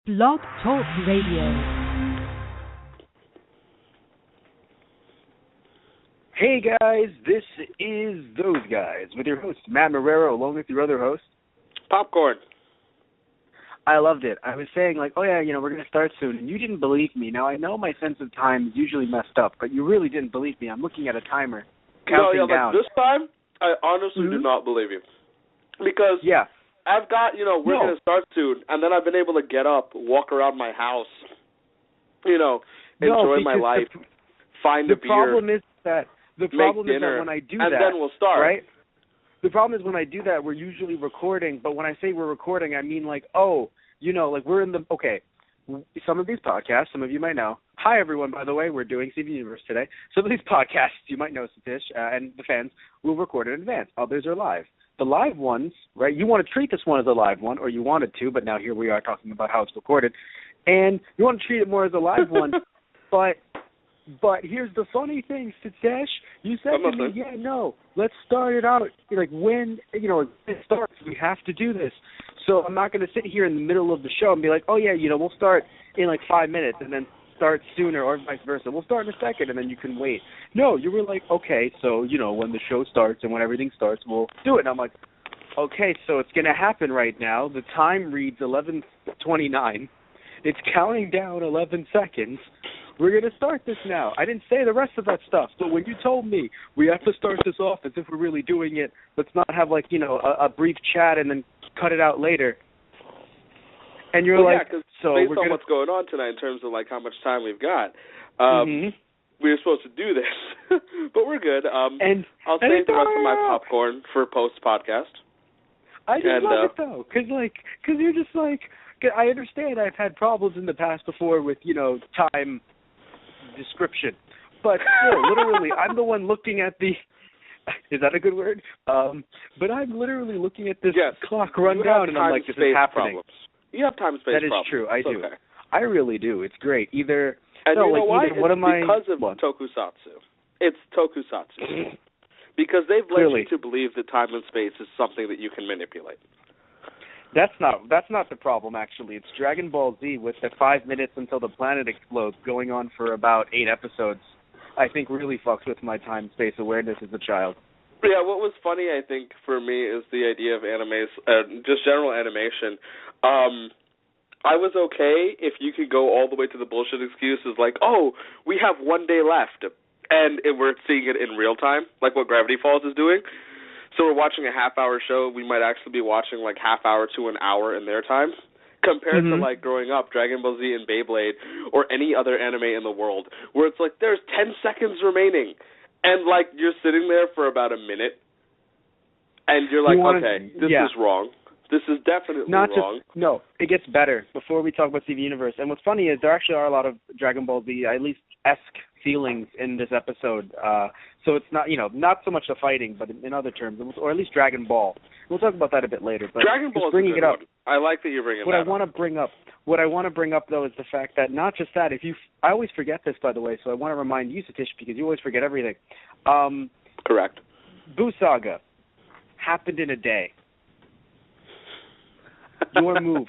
Blog Talk Radio. Hey guys, this is Those Guys with your host, Matt Marrero, along with your other host, Popcorn. I loved it. I was saying, like, oh yeah, we're going to start soon, and you didn't believe me. Now, I know my sense of time is usually messed up, but you really didn't believe me. I'm looking at a timer, counting down. Like this time, I honestly do not believe you. Because I've got, we're going to start soon, and then I've been able to get up, walk around my house, enjoy my life, find a beer. The problem is that when I do that, and then we'll start. Right? The problem is when I do that, we're usually recording, but when I say we're recording, I mean like, we're in the, some of these podcasts, some of you might know. Hi, everyone, by the way, we're doing CV Universe today. Some of these podcasts, you might know, Satish, and the fans, will record in advance. Others are live. The live ones, right, you want to treat this one as a live one, or you wanted to, but now here we are talking about how it's recorded, and you want to treat it more as a live one, But here's the funny thing, Satish. You said to me, let's start it out. Like, when, it starts, we have to do this. So I'm not going to sit here in the middle of the show and be like, we'll start in like 5 minutes and then start sooner, or vice versa. We'll start in a second and then you can wait. No, you were like, okay, so, when the show starts and when everything starts, we'll do it. And I'm like, okay, so it's going to happen right now. The time reads 11:29. It's counting down 11 seconds. We're going to start this now. I didn't say the rest of that stuff. So when you told me we have to start this off as if we're really doing it, let's not have like, a brief chat and then cut it out later. And you're so based on what's going on tonight in terms of like how much time we've got, we were supposed to do this, but we're good. And I'll save the rest of my popcorn for post-podcast. I just love it, though, because you're just like, I understand I've had problems in the past before with, time description. But still, literally, I'm the one looking at the, is that a good word? But I'm literally looking at this clock run down, and I'm like, this is happening. Problems. You have time and space problems. That is true, I do. Okay. I really do. It's great. And you know why? It's because of tokusatsu. It's tokusatsu. Because they've led you to believe that time and space is something that you can manipulate. That's not the problem, actually. It's Dragon Ball Z with the 5 minutes until the planet explodes going on for about 8 episodes. I think really fucks with my time-space awareness as a child. Yeah, what was funny, I think, for me is the idea of animes, just general animation. I was okay if you could go all the way to the bullshit excuses like, we have 1 day left, and we're seeing it in real time, like what Gravity Falls is doing. So we're watching a half-hour show. We might actually be watching like half hour to an hour in their time, compared to like growing up, Dragon Ball Z and Beyblade, or any other anime in the world, where it's like there's 10 seconds remaining, and like you're sitting there for about a minute, and you're like, this is wrong. This is definitely wrong. No, it gets better before we talk about CV Universe. And what's funny is there actually are a lot of Dragon Ball Z, at least esque feelings in this episode. So it's not, not so much the fighting, but in other terms, or at least Dragon Ball. We'll talk about that a bit later. But Dragon Ball is bringing it up. I like that you're bringing What I want to bring up, though, is the fact that not just that. I always forget this, by the way, so I want to remind you, Satish, because you always forget everything. Correct. Buu Saga happened in a day. Your move.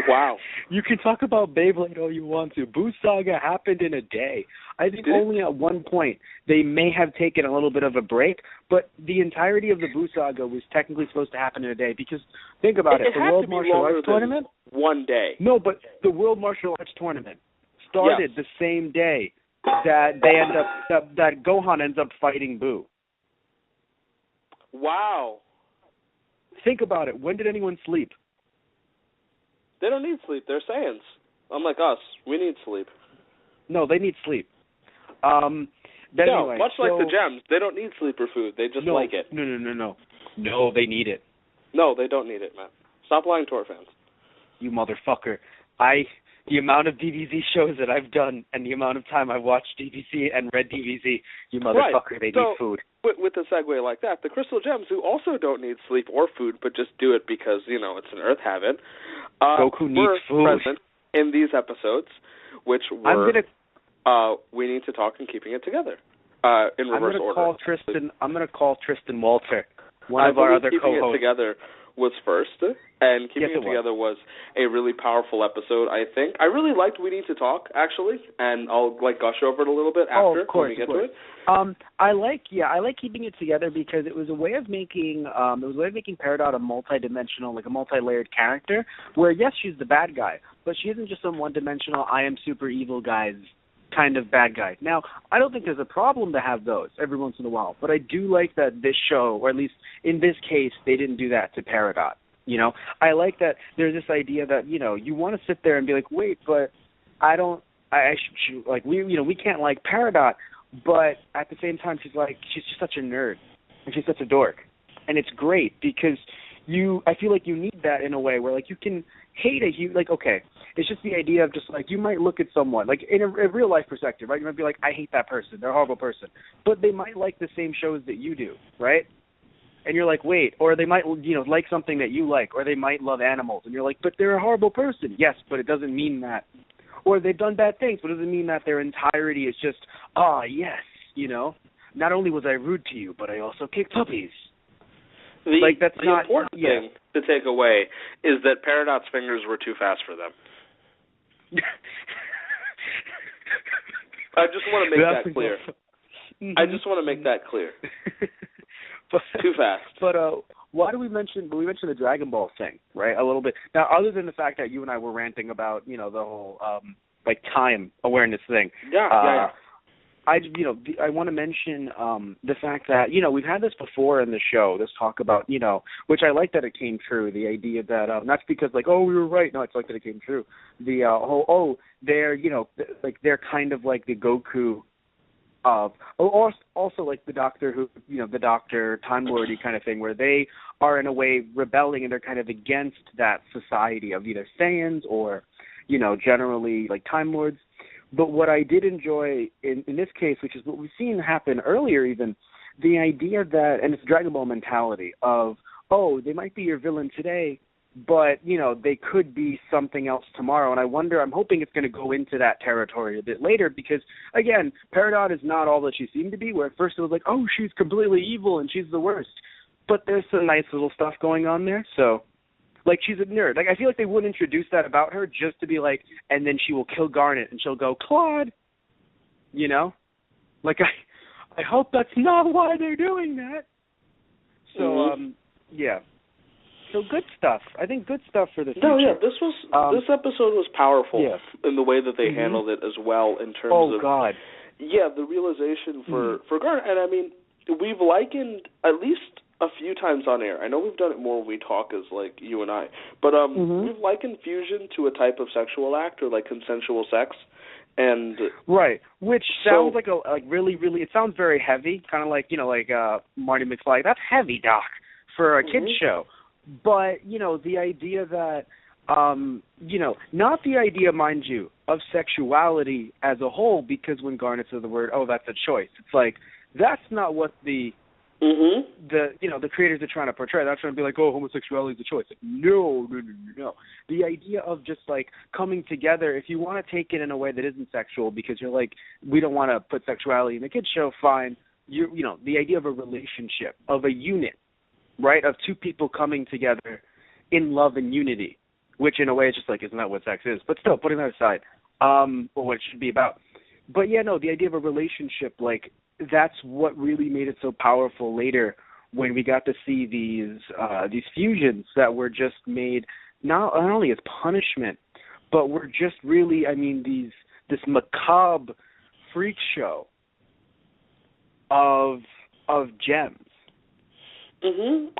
Wow. You can talk about Beyblade all you want to. Buu Saga happened in a day. I think only at one point they may have taken a little bit of a break, but the entirety of the Buu Saga was technically supposed to happen in a day because, think about it, the World Martial Arts Tournament? 1 day. No, but the World Martial Arts Tournament started the same day that they that Gohan ends up fighting Buu. Wow. Think about it. When did anyone sleep? They don't need sleep. They're Saiyans. Unlike us, we need sleep. No, they need sleep. Anyway, much like the Gems, they don't need sleep or food. They just like it. No. No, they need it. No, they don't need it, Matt. Stop lying to our fans. You motherfucker. The amount of DBZ shows that I've done and the amount of time I've watched DBZ and read DBZ, you motherfucker, they need food. With a segue like that, the Crystal Gems, who also don't need sleep or food, but just do it because, it's an Earth habit, Goku needs food. Present in these episodes, which were We Need to Talk and Keeping It Together, in reverse order. I'm going to call Tristan Walter, one of our other co-hosts. Keeping It Together was first, and Keeping Yes, It Together was a really powerful episode, I think. I really liked We Need to Talk, actually, and I'll gush over it a little bit after when we get to it. I like Keeping It Together because it was a way of making Peridot a multi-dimensional, a multi-layered character. Where yes, she's the bad guy, but she isn't just some one-dimensional I am super evil guy's kind of bad guy. Now, I don't think there's a problem to have those every once in a while, but I do like that this show, or at least in this case, they didn't do that to Peridot. I like that there's this idea that you want to sit there and be like, wait, but we can't like Peridot. But at the same time, she's just such a nerd, and she's such a dork, and it's great because I feel like you need that in a way where you can hate okay, it's just the idea of just you might look at someone in a real life perspective, right? You might be like, I hate that person, they're a horrible person, but they might like the same shows that you do, right? And you're like, wait, or they might like something that you like, or they might love animals, and you're like, but they're a horrible person. Yes, but it doesn't mean that. Or they've done bad things, but it doesn't mean that their entirety is just, yes, not only was I rude to you, but I also kicked puppies. That's the important thing to take away is that Peridot's fingers were too fast for them. I just want to make that clear. Mm-hmm. I just want to make that clear. Too fast. But why do we mention the Dragon Ball thing, right? A little bit. Now, other than the fact that you and I were ranting about, the whole time awareness thing. Yeah. I want to mention the fact that, we've had this before in the show, this talk about, which I like that it came true, the idea that, not because we were right, no, it's like that it came true. The whole, they're, they're kind of like the Goku of, also like the Doctor who, the Doctor, Time Lordy kind of thing, where they are in a way rebelling and they're kind of against that society of either Saiyans or, generally Time Lords. But what I did enjoy in this case, which is what we've seen happen earlier even, the idea that, and it's Dragon Ball mentality of, they might be your villain today, but, they could be something else tomorrow. And I'm hoping it's going to go into that territory a bit later because, again, Peridot is not all that she seemed to be, where at first it was she's completely evil and she's the worst. But there's some nice little stuff going on there, so... she's a nerd. I feel like they wouldn't introduce that about her just to be and then she will kill Garnet and she'll go, Claude! I hope that's not why they're doing that. So, yeah. So good stuff. I think good stuff for the future. No, yeah, this episode was powerful in the way that they handled it as well in terms of... Oh, God. Yeah, the realization for Garnet. And, I mean, we've likened at least... a few times on air. I know we've done it more when we talk as you and I, but we've likened fusion to a type of sexual act or consensual sex, and right, which sounds really, really. It sounds very heavy, kind of Marty McFly. That's heavy, Doc, for a kids show. But the idea that not the idea, mind you, of sexuality as a whole, because when Garnet says the word, that's a choice. It's that's not what the the creators are trying to portray. They're not trying to be homosexuality is a choice. No. The idea of just coming together, if you want to take it in a way that isn't sexual because you're we don't want to put sexuality in the kids show, fine. The idea of a relationship, of a unit, right, of two people coming together in love and unity, which in a way is just isn't that what sex is? But still, putting that aside, or what it should be about. But yeah, no, the idea of a relationship, that's what really made it so powerful later when we got to see these fusions that were just made not only as punishment, but were just really, this macabre freak show of gems. The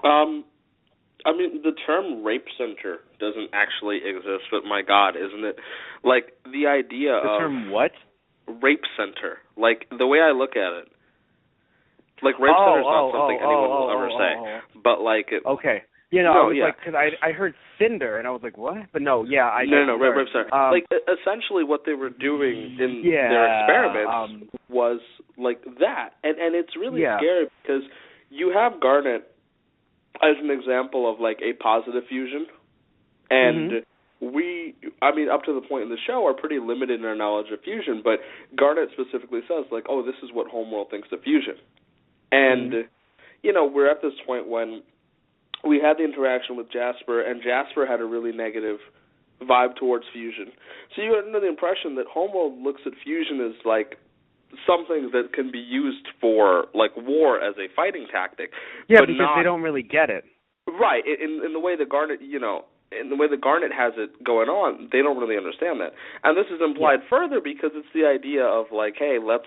term rape center doesn't actually exist, but my God, isn't it? The idea of... The term what? Rape center. The way I look at it. Rape center is not something anyone will ever say. But okay. Because I heard cinder, and I was like, what? But no, yeah, I... No, rape center. Essentially what they were doing in their experiments was that. And it's really scary because you have Garnet as an example of a positive fusion. And... we, up to the point in the show, are pretty limited in our knowledge of fusion, but Garnet specifically says, this is what Homeworld thinks of fusion. And, we're at this point when we had the interaction with Jasper, and Jasper had a really negative vibe towards fusion. So you get under the impression that Homeworld looks at fusion as like something that can be used for like war as a fighting tactic. Yeah, but because they don't really get it. Right. In the way that Garnet, in the way that Garnet has it going on, they don't really understand that. And this is implied further because it's the idea of like, hey, let's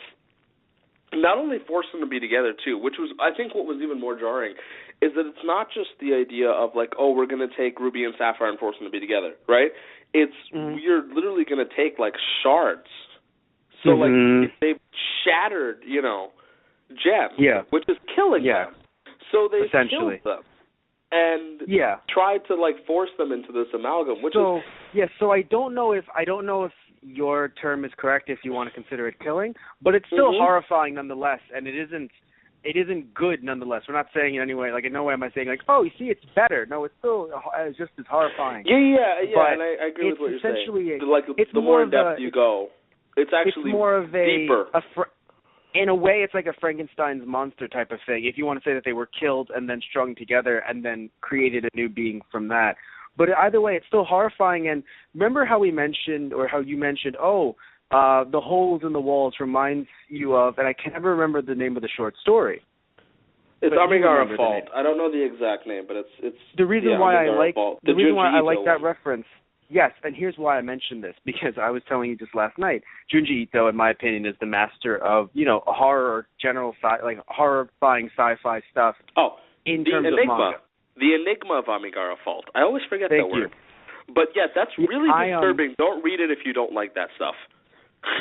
not only force them to be together too, which was, I think, what was even more jarring, is that it's not just the idea of like, oh, we're going to take Ruby and Sapphire and force them to be together, right? It's you're literally going to take like shards. So like they've shattered, gems, which is killing them. So they killed them and tried to like force them into this amalgam, which is So I don't know if your term is correct if you want to consider it killing, but it's still horrifying nonetheless, and it isn't good nonetheless. We're not saying in any way, like in no way am I saying like, oh, you see, it's better. No, it's still just as horrifying. Yeah, but and I agree with what you're saying. Like the more in depth you go, it's actually more of deeper. In a way, it's like a Frankenstein's monster type of thing. If you want to say that they were killed and then strung together and then created a new being from that. But either way, it's still horrifying. And remember how we mentioned, or how you mentioned, the holes in the walls reminds you of, and I can never remember the name of the short story. It's Amigara Fault. I don't know the exact name, but it's the reason why I like Fault. The reason why I like that reference. Yes, and here's why I mentioned this, because I was telling you just last night, Junji Ito, in my opinion, is the master of, horror, general like horrifying sci-fi stuff. Oh, in terms of manga. The enigma of Amigara Fault. I always forget that word. But yeah, that's really disturbing. Don't read it if you don't like that stuff.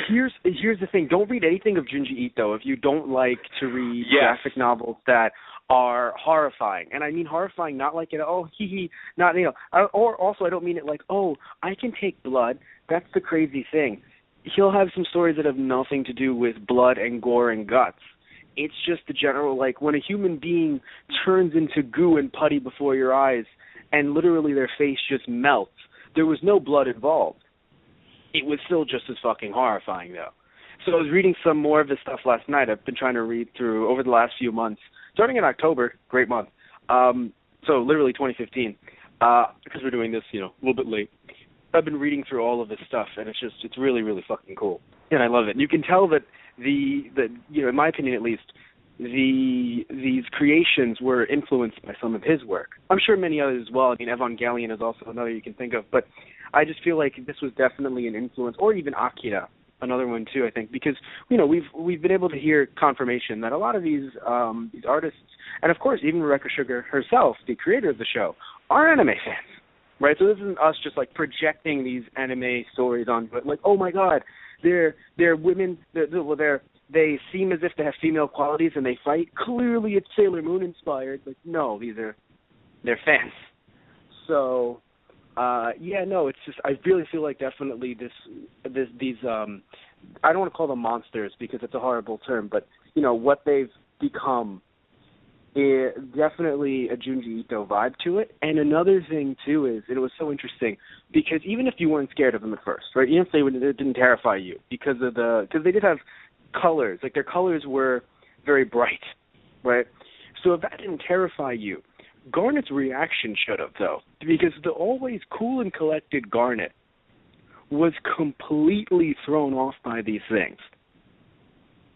Here's the thing. Don't read anything of Junji Ito if you don't like to read graphic novels that are horrifying. And I mean horrifying not like, not, or also I don't mean it like, I can take blood. That's the crazy thing. He'll have some stories that have nothing to do with blood and gore and guts. It's just the general, like, when a human being turns into goo and putty before your eyes and literally their face just melts. There was no blood involved. It was still just as fucking horrifying, though. So I was reading some more of this stuff last night. I've been trying to read through over the last few months, starting in October, great month. So literally 2015, because we're doing this, a little bit late. I've been reading through all of this stuff, and it's really, really fucking cool. And I love it. And you can tell that in my opinion at least, these creations were influenced by some of his work. I'm sure many others as well. I mean, Evangelion is also another you can think of, but I just feel like this was definitely an influence, or even Akira, another one too, I think, because we've been able to hear confirmation that a lot of these artists, and of course even Rebecca Sugar herself, the creator of the show, are anime fans, right? So this isn't us just like projecting these anime stories onto it, like, oh my God, they're women, they seem as if they have female qualities and they fight. Clearly it's Sailor Moon inspired. Like, no, they're fans. So, it's just, I really feel like definitely these I don't want to call them monsters because it's a horrible term, but, what they've become is definitely a Junji Ito vibe to it. And another thing, too, is it was so interesting because even if you weren't scared of them at first, right, even if they didn't terrify you because they did have colors, like their colors were very bright, right? So if that didn't terrify you, Garnet's reaction should have, though, because the always cool and collected Garnet was completely thrown off by these things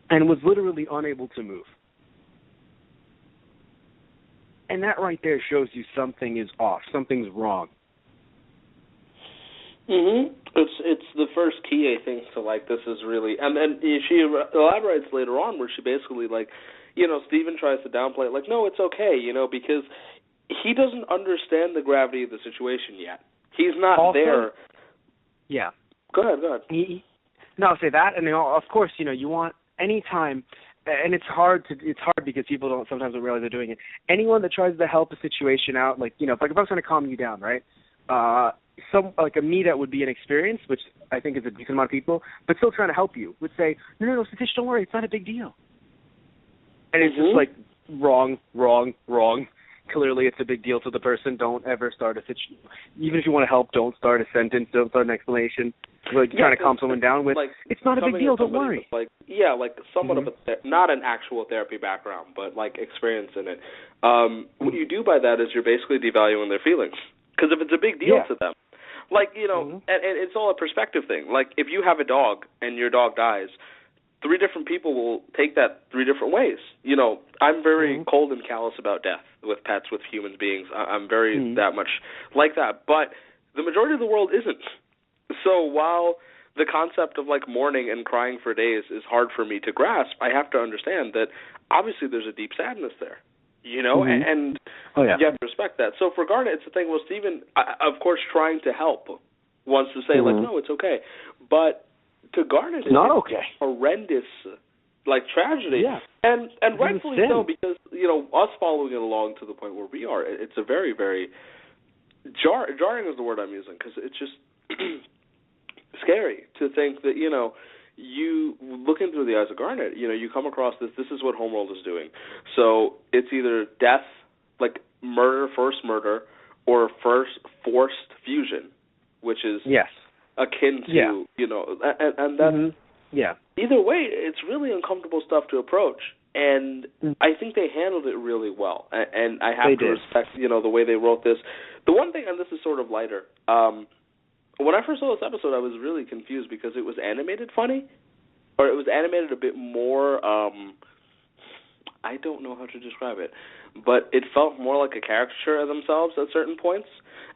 and was literally unable to move. And that right there shows you something is off, something's wrong. It's the first key, I think, to like this is really, and then she elaborates later on where she basically like, Steven tries to downplay it, like, no, it's okay, because he doesn't understand the gravity of the situation yet. He's not also, there. Yeah. Go ahead. I'll say that, and of course, you want any time, and it's hard because people sometimes don't realize they're doing it. Anyone that tries to help a situation out, like, if I was going to calm you down, right? Like a me that would be an experience, which I think is a decent amount of people, but still trying to help you, would say, no, Satish, don't worry, it's not a big deal. And it's just like, wrong. clearly it's a big deal to the person. Don't ever start a situation. Even if you want to help, don't start a sentence. Don't start an explanation. Like trying to calm someone down with, it's not a big deal. Don't worry. Somewhat of not an actual therapy background, but experience in it. What you do by that is you're basically devaluing their feelings. Because if it's a big deal to them, and it's all a perspective thing. Like if you have a dog and your dog dies, 3 different people will take that 3 different ways. I'm very cold and callous about death with pets, with human beings. I'm very that much like that. But the majority of the world isn't. So while the concept of mourning and crying for days is hard for me to grasp, I have to understand that obviously there's a deep sadness there. And you have to respect that. So for Garnet, it's the thing. Well, Steven, of course, trying to help, wants to say no, it's okay. But to Garnet, it's not okay. Horrendous, tragedy, and rightfully so, because us following it along to the point where we are, it's a very, very jarring is the word I'm using, because it's just scary to think that you looking through the eyes of Garnet, you come across this is what Homeworld is doing. So it's either death, first murder, or first forced fusion, which is akin to, and that's, either way, it's really uncomfortable stuff to approach. And I think they handled it really well. And I have to respect, the way they wrote this. The one thing, and this is sort of lighter, when I first saw this episode, I was really confused because it was animated funny, or it was animated a bit more, I don't know how to describe it, but it felt more like a caricature of themselves at certain points.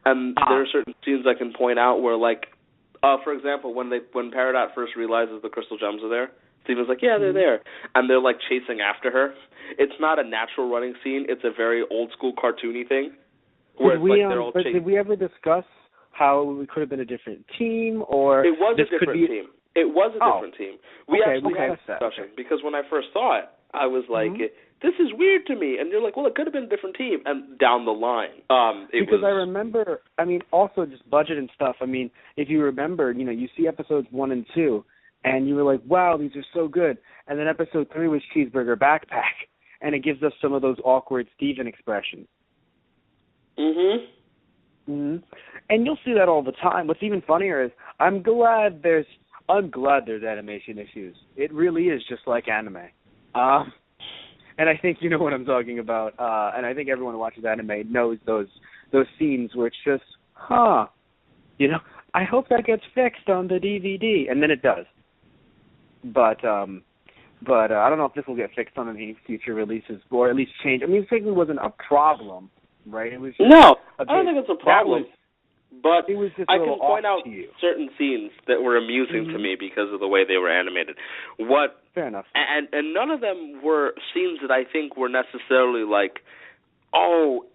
And there are certain scenes I can point out where, for example, when Peridot first realizes the crystal gems are there, Steven's like, yeah, they're there. And they're, chasing after her. It's not a natural running scene. It's a very old-school cartoony thing. Did we ever discuss how it could have been a different team, or it was a different team? It was a different team. We actually had a discussion because when I first saw it, I was like, "This is weird to me," and you're like, "Well, it could have been a different team." And down the line, I remember. Also just budget and stuff. If you remember, you see episodes 1 and 2, and you were like, "Wow, these are so good," and then episode 3 was Cheeseburger Backpack, and it gives us some of those awkward Steven expressions. And you'll see that all the time. What's even funnier is I'm glad there's animation issues. It really is just like anime. And I think you know what I'm talking about. And I think everyone who watches anime knows those scenes where it's just, I hope that gets fixed on the DVD, and then it does. But I don't know if this will get fixed on any future releases, or at least change. It certainly wasn't a problem. Right? It was just I don't think it's a problem. But it was just I can point out certain scenes that were amusing to me because of the way they were animated. Fair enough. And none of them were scenes that I think were necessarily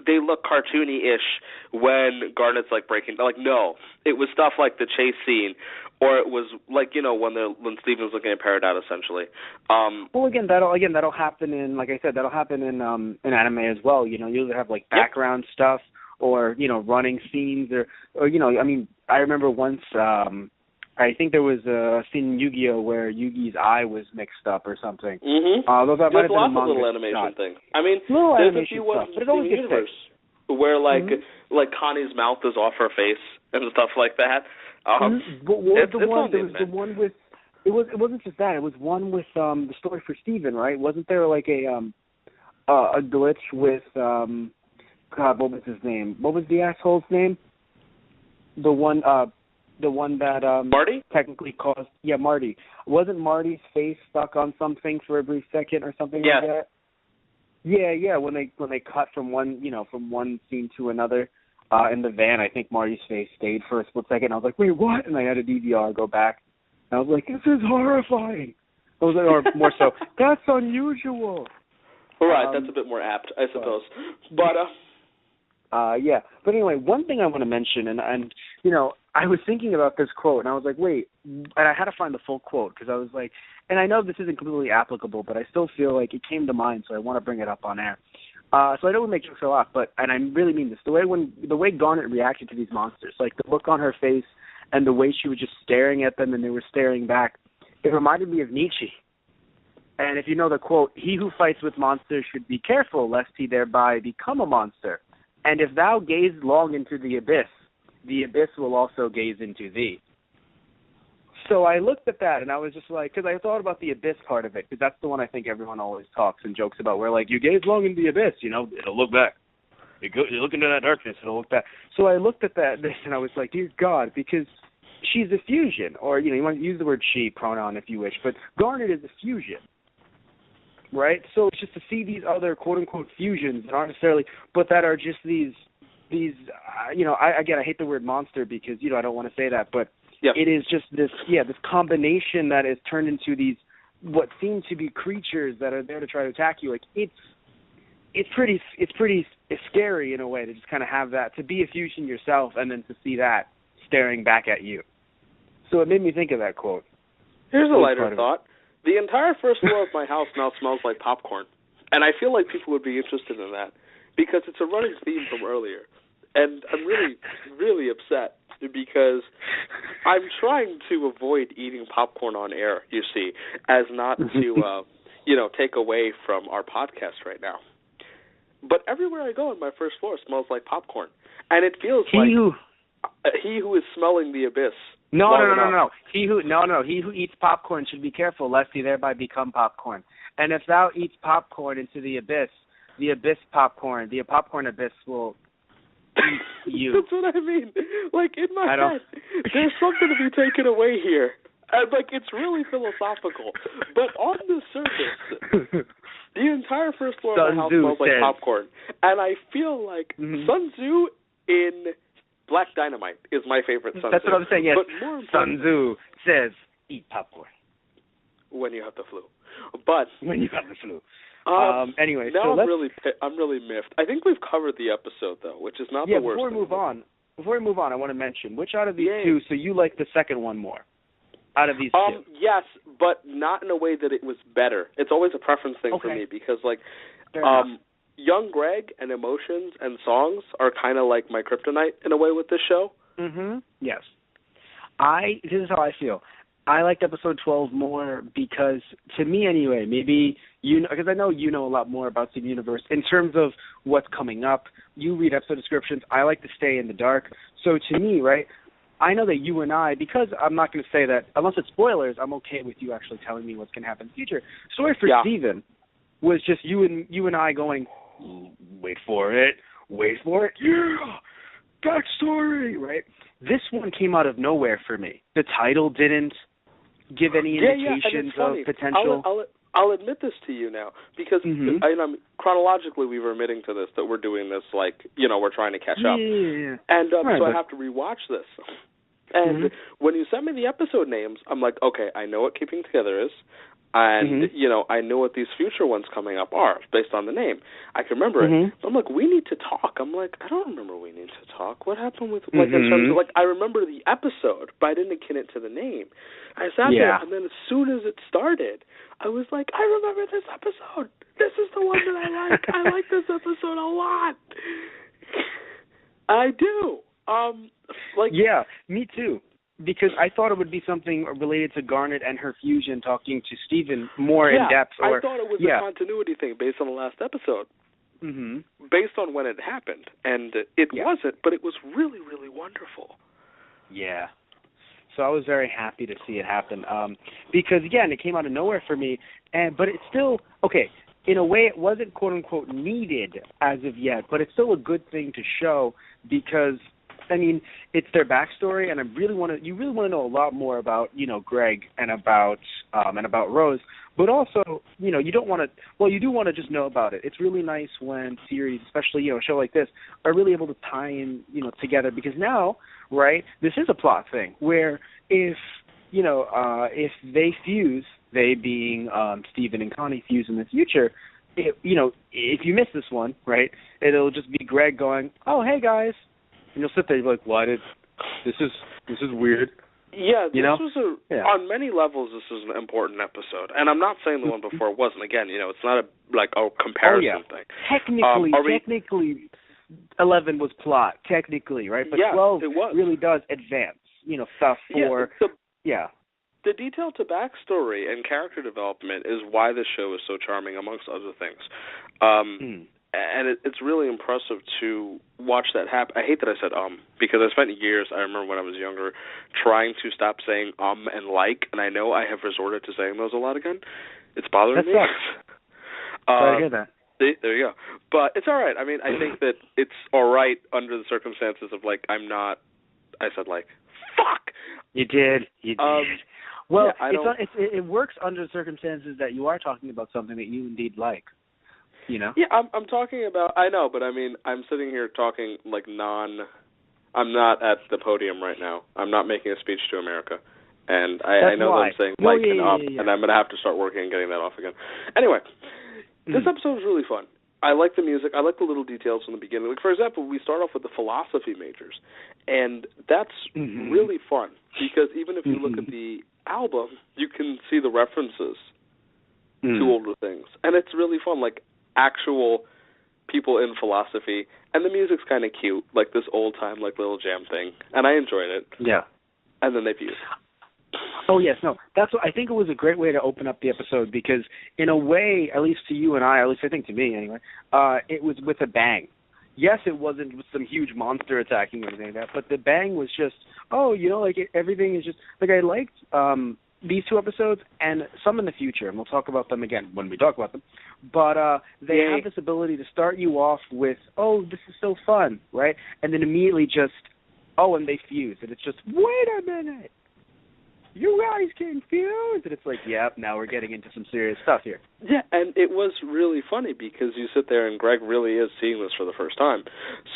they look cartoony-ish when Garnet's breaking. No, it was stuff like the chase scene, or it was when Steven was looking at Peridot essentially. Well, that'll happen in, like I said, that'll happen in anime as well. You either have background stuff, or running scenes, or I remember once I think there was a scene in Yu-Gi-Oh where Yugi's eye was mixed up or something. Although that might have been a manga little animation thing. Little there's animation a few ones stuff, but it always gets universe where Connie's mouth is off her face and stuff like that. The one with it wasn't just that. It was one with the story for Steven, right? Wasn't there a glitch with God, what was his name? What was the asshole's name? The one that Marty technically caused Marty. Wasn't Marty's face stuck on something for a brief second or something like that? Yeah. When they cut from one scene to another in the van, I think Marty's face stayed for a split second. I was like, wait, what? And I had a DVR go back. And I was like, this is horrifying. Or more so, that's unusual. Right, that's a bit more apt, I suppose. But But anyway, one thing I want to mention, and I was thinking about this quote, and I was like, wait, and I had to find the full quote, because I was like, and I know this isn't completely applicable, but I still feel like it came to mind, so I want to bring it up on air. So I don't want to make you feel off, and I really mean this, the way Garnet reacted to these monsters, the look on her face, and the way she was just staring at them, and they were staring back, it reminded me of Nietzsche. And if you know the quote, he who fights with monsters should be careful lest he thereby become a monster. And if thou gaze long into the abyss will also gaze into thee. So I looked at that, and I was just like, because I thought about the abyss part of it, because that's the one I think everyone always talks and jokes about, where, like, you gaze long into the abyss, you know, it'll look back. You look into that darkness, it'll look back. So I looked at that, and I was like, dear God, because she's a fusion, or, you know, you want to use the word she pronoun if you wish, but Garnet is a fusion, right? So it's just to see these other quote-unquote fusions that aren't necessarily, but that are just these you know, I hate the word monster because, you know, I don't want to say that, but yep. It is just this combination that is turned into these, what seem to be creatures that are there to try to attack you. Like, it's pretty scary in a way to just kind of have that, to be a fusion yourself and then to see that staring back at you. So it made me think of that quote. Here's a lighter thought. The entire first floor of my house now smells like popcorn, and I feel like people would be interested in that because it's a running theme from earlier. And I'm really, really upset because I'm trying to avoid eating popcorn on air, you see, as not to, you know, take away from our podcast right now. But everywhere I go on my first floor smells like popcorn. And it feels he who is smelling the abyss. No. He who eats popcorn should be careful lest he thereby become popcorn. And if thou eats popcorn into the abyss popcorn abyss will you. That's what I mean. Like, in my head, there's something to be taken away here. And, like, it's really philosophical. But on the surface, the entire first floor of my house smells like popcorn. And I feel like Sun Tzu in Black Dynamite is my favorite Sun Tzu. That's what I'm saying, yes. But more Sun Tzu says, eat popcorn. When you have the flu. But when you have the flu. Anyway, now I'm really miffed. I think we've covered the episode though, which is not the worst. Before we move on, I want to mention which out of these two. So you like the second one more out of these two? Yes, but not in a way that it was better. It's always a preference thing for me because, like, Young Greg and Emotions and Songs are kind of like my kryptonite in a way with this show. Yes. This is how I feel. I liked episode 12 more because, to me anyway, maybe you know, because I know you know a lot more about Steven Universe in terms of what's coming up. You read episode descriptions. I like to stay in the dark. So to me, right, I know that you and I, because I'm not going to say that, unless it's spoilers, I'm okay with you actually telling me what's going to happen in the future. Story for Steven was just you and I going, wait for it, yeah, backstory, right? This one came out of nowhere for me. The title didn't give any indications of potential. I'll admit this to you now because chronologically we were admitting to this that we're doing this like, you know, we're trying to catch up. Yeah. And so I have to rewatch this. And when you sent me the episode names, I'm like, okay, I know what Keeping Together is. And, you know, I know what these future ones coming up are based on the name. I can remember it. But I'm like, we need to talk. I'm like, I don't remember we need to talk. What happened with, like, in terms of, like, I remember the episode, but I didn't akin it to the name. I sat there, and then as soon as it started, I was like, I remember this episode. This is the one that I like. I like this episode a lot. I do. Yeah, me too. Because I thought it would be something related to Garnet and her fusion talking to Steven more in depth. I thought it was a continuity thing based on the last episode. Based on when it happened. And it wasn't, but it was really, really wonderful. Yeah. So I was very happy to see it happen. Because, again, it came out of nowhere for me. But it's still, in a way it wasn't quote-unquote needed as of yet, but it's still a good thing to show because, I mean, it's their backstory, and you really want to know a lot more about, you know, Greg and about Rose, but also, you know, you do want to just know about it. It's really nice when series, especially, you know, a show like this, are really able to tie in, you know, together because now, right, this is a plot thing where if they fuse, they being Steven and Connie fuse in the future, if you miss this one, right, it'll just be Greg going, oh, hey, guys. And you'll sit there and be like, what? This is weird. Yeah, on many levels, this is an important episode. And I'm not saying the one before wasn't. Again, you know, it's not a comparison thing. Technically, 11 was plot, technically, right? But 12 really does advance, you know, stuff for, The the detail to backstory and character development is why this show is so charming, amongst other things. And it's really impressive to watch that happen. I hate that I said because I spent years, I remember when I was younger, trying to stop saying and like, and I know I have resorted to saying those a lot again. It's bothering me. That sucks. Sorry to hear that. See, there you go. But it's all right. I mean, I think that it's all right under the circumstances of, like, I said, like, fuck! You did. Well, yeah, it works under the circumstances that you are talking about something that you indeed like. You know? Yeah, I'm talking about, I know, but I mean, I'm sitting here talking like I'm not at the podium right now. I'm not making a speech to America. And I know that I'm saying and I'm going to have to start working and getting that off again. Anyway, this episode was really fun. I like the music. I like the little details from the beginning. Like, for example, we start off with the philosophy majors, and that's really fun because even if you look at the album, you can see the references to older things. And it's really fun. Like, actual people in philosophy, and the music's kind of cute, like this old time, like little jam thing, and I enjoyed it. Yeah. And then they fused. Oh yes, no, that's what I think. It was a great way to open up the episode because, in a way, at least to you and I, at least I think to me anyway, it was with a bang. Yes, it wasn't with some huge monster attacking or anything like that, but the bang was just, everything is just like I liked these two episodes and some in the future, and we'll talk about them again when we talk about them. But they have this ability to start you off with, oh, this is so fun, right? And then immediately just, and they fuse. And it's just, wait a minute. You guys confused? And it's like, yep, now we're getting into some serious stuff here. Yeah, and it was really funny because you sit there and Greg really is seeing this for the first time.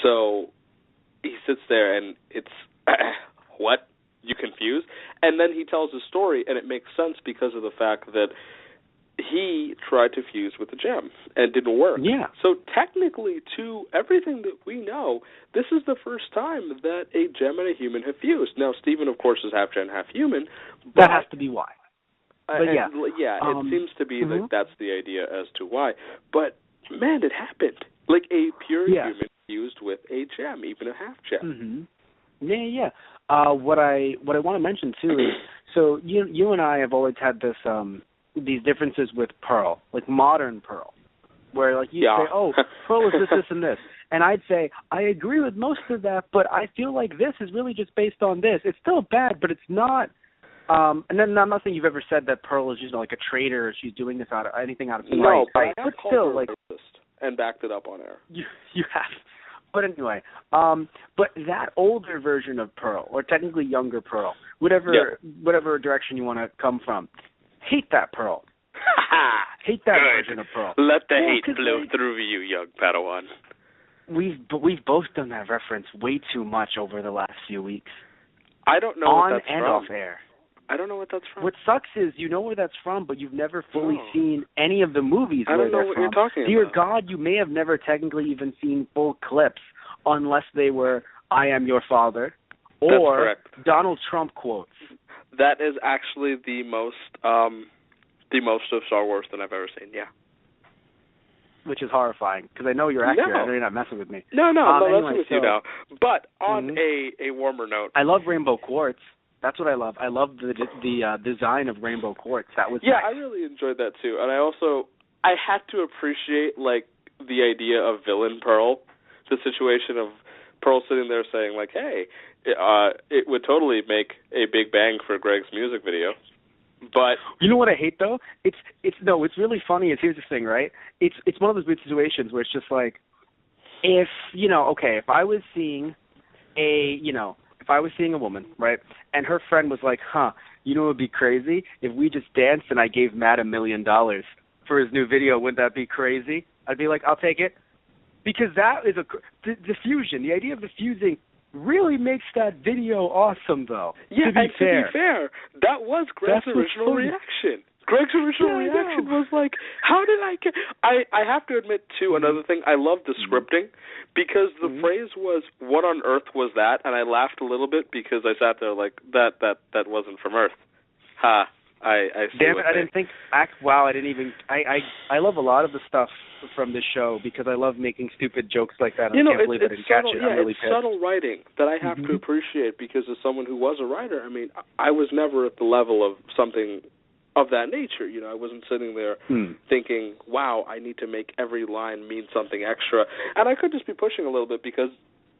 So he sits there and it's, what? You confused? And then he tells his story, and it makes sense because of the fact that he tried to fuse with the gem and didn't work. Yeah. So technically, to everything that we know, this is the first time that a gem and a human have fused. Now, Steven, of course, is half gem, half human. But, that has to be why. But it seems to be that that's the idea as to why. But, man, it happened. Like a pure human fused with a gem, even a half gem. Yeah. What I want to mention too is, so you and I have always had this these differences with Pearl, like modern Pearl, where like you say, oh, Pearl is this, and this, and I'd say I agree with most of that, but I feel like this is really just based on this. It's still bad, but it's not. And then I'm not saying you've ever said that Pearl is like a traitor, or she's doing this out of spite. No, but I have still like and backed it up on air. You have. But anyway, but that older version of Pearl, or technically younger Pearl, whatever direction you want to come from, hate that Pearl. Hate that version of Pearl. Let the hate flow through you, young Padawan. We've both done that reference way too much over the last few weeks. I don't know what that's from. On and off air. I don't know what that's from. What sucks is you know where that's from, but you've never fully seen any of the movies where they're from. I don't know what you're talking about. Dear God, you may have never technically even seen full clips unless they were I Am Your Father or Donald Trump quotes. That is actually the most of Star Wars that I've ever seen, yeah. Which is horrifying, because I know you're accurate. I know you're not messing with me. No, I'm not messing with you now. But on a warmer note, I love Rainbow Quartz. That's what I love. I love the design of Rainbow Quartz. That was nice. I really enjoyed that too. And I had to appreciate like the idea of villain Pearl, the situation of Pearl sitting there saying like, "Hey, it would totally make a big bang for Greg's music video." But you know what I hate though? It's really funny. Here's the thing, right? It's one of those weird situations where it's just like, if I was seeing a woman, right, and her friend was like, it would be crazy if we just danced and I gave Matt $1 million for his new video. Wouldn't that be crazy? I'd be like, I'll take it, because that is the fusion. The idea of the fusing really makes that video awesome, though. Yeah, to be fair, that was Greg's original reaction. Greg's original reaction was like, how did I get... I have to admit, too, another thing, I love the scripting, because the phrase was, what on earth was that? And I laughed a little bit because I sat there like, that wasn't from Earth. Ha. I see. Damn it! I didn't think. Wow! I didn't even. I love a lot of the stuff from this show because I love making stupid jokes like that. I can't believe I didn't catch it. Yeah, I'm really it's pissed. subtle writing that I have to appreciate because as someone who was a writer, I mean, I was never at the level of something of that nature. You know, I wasn't sitting there thinking, wow, I need to make every line mean something extra. And I could just be pushing a little bit because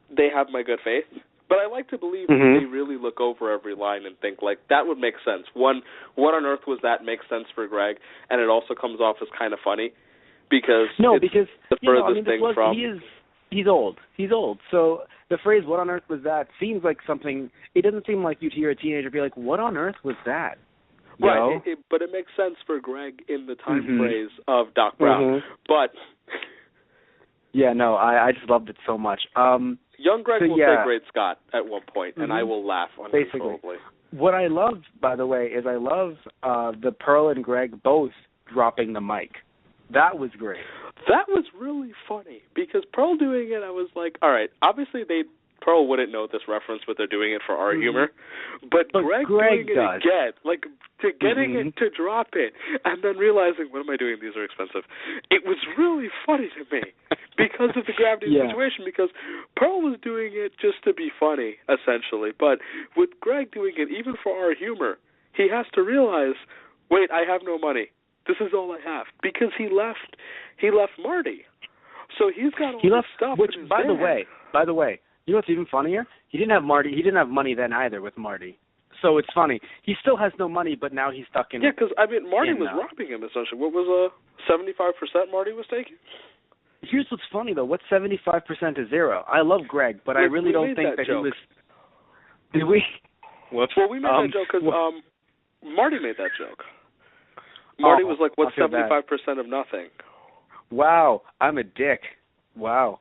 they have my good faith. But I like to believe that they really look over every line and think, like, that would make sense. One, what on earth was that makes sense for Greg? And it also comes off as kind of funny because it's the furthest thing from... He's old. He's old. So the phrase, what on earth was that, seems like something... It doesn't seem like you'd hear a teenager be like, what on earth was that? Right, but it makes sense for Greg in the time phrase of Doc Brown. But yeah, no, I just loved it so much. Young Greg will say Great Scott at one point, and I will laugh uncontrollably. Basically, what I love, by the way, is I love the Pearl and Greg both dropping the mic. That was great. That was really funny because Pearl doing it, I was like, all right, obviously Pearl wouldn't know this reference, but they're doing it for our humor. But Greg doing it does. again, like to getting it to drop it, and then realizing, what am I doing? These are expensive. It was really funny to me because of the gravity of the situation, because Pearl was doing it just to be funny, essentially. But with Greg doing it, even for our humor, he has to realize, wait, I have no money. This is all I have. Because he left Marty. So he's got all this stuff. Which, by the way, you know what's even funnier? He didn't have money then either with Marty. So it's funny. He still has no money, but now he's stuck in... Yeah, because, I mean, Marty was robbing him, essentially. What was 75% Marty was taking? Here's what's funny, though. What's 75% to zero? I love Greg, but I really don't think that he was... Did we? Whoops. Well, we made that joke because Marty made that joke. Marty was like, what's 75% of nothing? Wow, I'm a dick. Wow.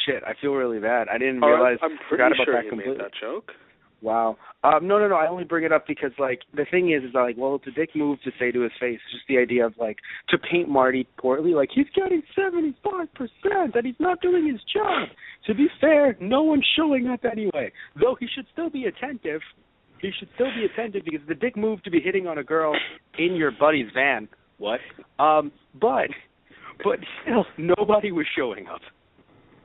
Shit, I feel really bad. I didn't realize. I'm pretty sure you made that joke. Wow. No. I only bring it up because, like, the thing is like, well, it's a dick move to say to his face. Just the idea of, like, to paint Marty poorly, like, he's getting 75% and he's not doing his job. To be fair, no one's showing up anyway. Though he should still be attentive. He should still be attentive because the dick move to be hitting on a girl in your buddy's van. What? But still, nobody was showing up.